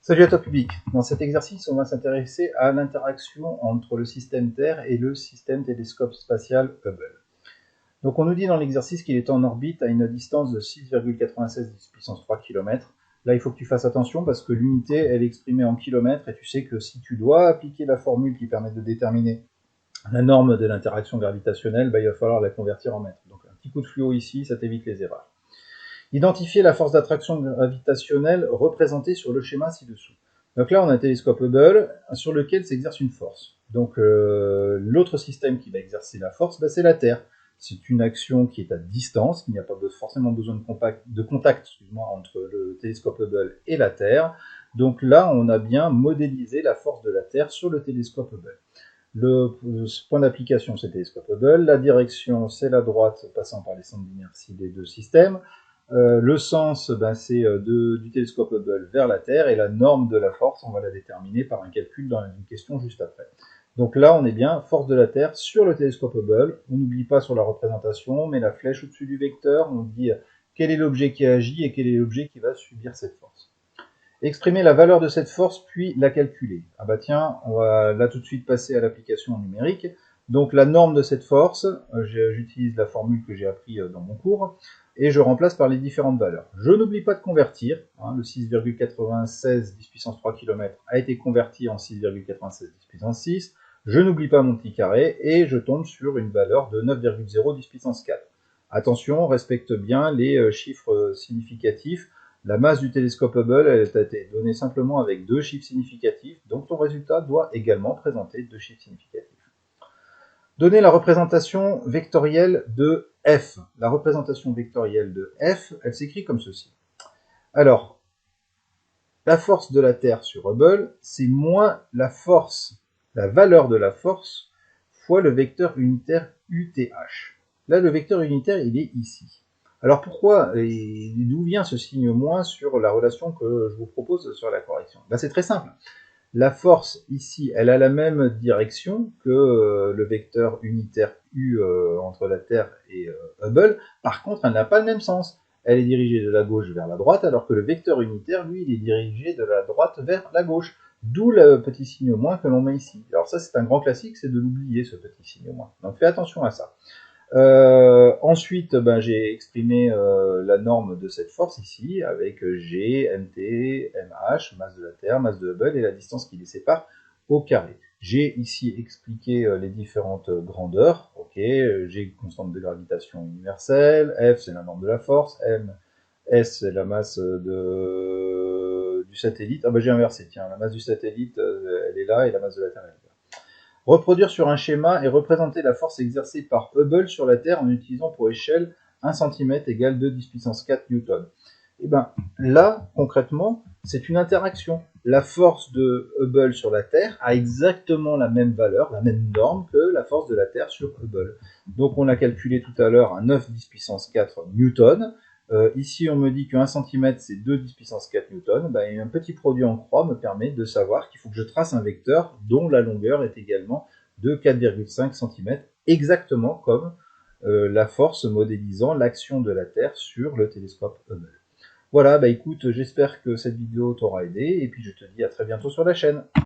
Salut à toi public. Dans cet exercice, on va s'intéresser à l'interaction entre le système Terre et le système télescope spatial Hubble. Donc on nous dit dans l'exercice qu'il est en orbite à une distance de 6,96 10 puissance 3 km. Là, il faut que tu fasses attention parce que l'unité, elle est exprimée en kilomètres et tu sais que si tu dois appliquer la formule qui permet de déterminer la norme de l'interaction gravitationnelle, il va falloir la convertir en mètres. Donc un petit coup de fluo ici, ça t'évite les erreurs. Identifier la force d'attraction gravitationnelle représentée sur le schéma ci-dessous. Donc là, on a un télescope Hubble sur lequel s'exerce une force. Donc l'autre système qui va exercer la force, c'est la Terre. C'est une action qui est à distance, il n'y a pas forcément besoin de contact entre le télescope Hubble et la Terre. Donc là, on a bien modélisé la force de la Terre sur le télescope Hubble. Le point d'application, c'est le télescope Hubble. La direction, c'est la droite passant par les centres d'inertie des deux systèmes. Le sens, c'est du télescope Hubble vers la Terre, et la norme de la force, on va la déterminer par un calcul dans une question juste après. Donc là, on est bien force de la Terre sur le télescope Hubble. On n'oublie pas sur la représentation, on met la flèche au-dessus du vecteur, on dit quel est l'objet qui agit et quel est l'objet qui va subir cette force. Exprimer la valeur de cette force, puis la calculer. Ah bah tiens, on va là tout de suite passer à l'application numérique. Donc la norme de cette force, j'utilise la formule que j'ai appris dans mon cours, et je remplace par les différentes valeurs. Je n'oublie pas de convertir, le 6,96 10 puissance 3 km a été converti en 6,96 10 puissance 6, je n'oublie pas mon petit carré, et je tombe sur une valeur de 9,0 10 puissance 4. Attention, on respecte bien les chiffres significatifs. La masse du télescope Hubble a été donnée simplement avec deux chiffres significatifs, donc ton résultat doit également présenter deux chiffres significatifs. Donner la représentation vectorielle de f. La représentation vectorielle de f, elle s'écrit comme ceci. Alors, la force de la Terre sur Hubble, c'est moins la force, la valeur de la force, fois le vecteur unitaire UTH. Là, le vecteur unitaire, il est ici. Alors pourquoi et d'où vient ce signe moins sur la relation que je vous propose sur la correction? C'est très simple. La force ici, elle a la même direction que le vecteur unitaire U entre la Terre et Hubble. Par contre, elle n'a pas le même sens. Elle est dirigée de la gauche vers la droite, alors que le vecteur unitaire, lui, il est dirigé de la droite vers la gauche. D'où le petit signe moins que l'on met ici. Alors ça, c'est un grand classique, c'est de l'oublier, ce petit signe moins. Donc fais attention à ça. Ensuite, j'ai exprimé la norme de cette force ici, avec G, MT, MH, masse de la Terre, masse de Hubble, et la distance qui les sépare au carré. J'ai ici expliqué les différentes grandeurs. Ok, G, constante de gravitation universelle, F, c'est la norme de la force, M, S, c'est la masse du satellite. J'ai inversé, tiens, la masse du satellite, elle est là, et la masse de la Terre, elle est là. Reproduire sur un schéma et représenter la force exercée par Hubble sur la Terre en utilisant pour échelle 1 cm égale 2 10 puissance 4 newton. Et là, concrètement, c'est une interaction. La force de Hubble sur la Terre a exactement la même valeur, la même norme que la force de la Terre sur Hubble. Donc on a calculé tout à l'heure un 9 10 puissance 4 newton. Ici, on me dit que 1 cm, c'est 2 10 puissance 4 newton. Un petit produit en croix me permet de savoir qu'il faut que je trace un vecteur dont la longueur est également de 4,5 cm, exactement comme la force modélisant l'action de la Terre sur le télescope Hubble. Voilà, écoute, j'espère que cette vidéo t'aura aidé, et puis je te dis à très bientôt sur la chaîne.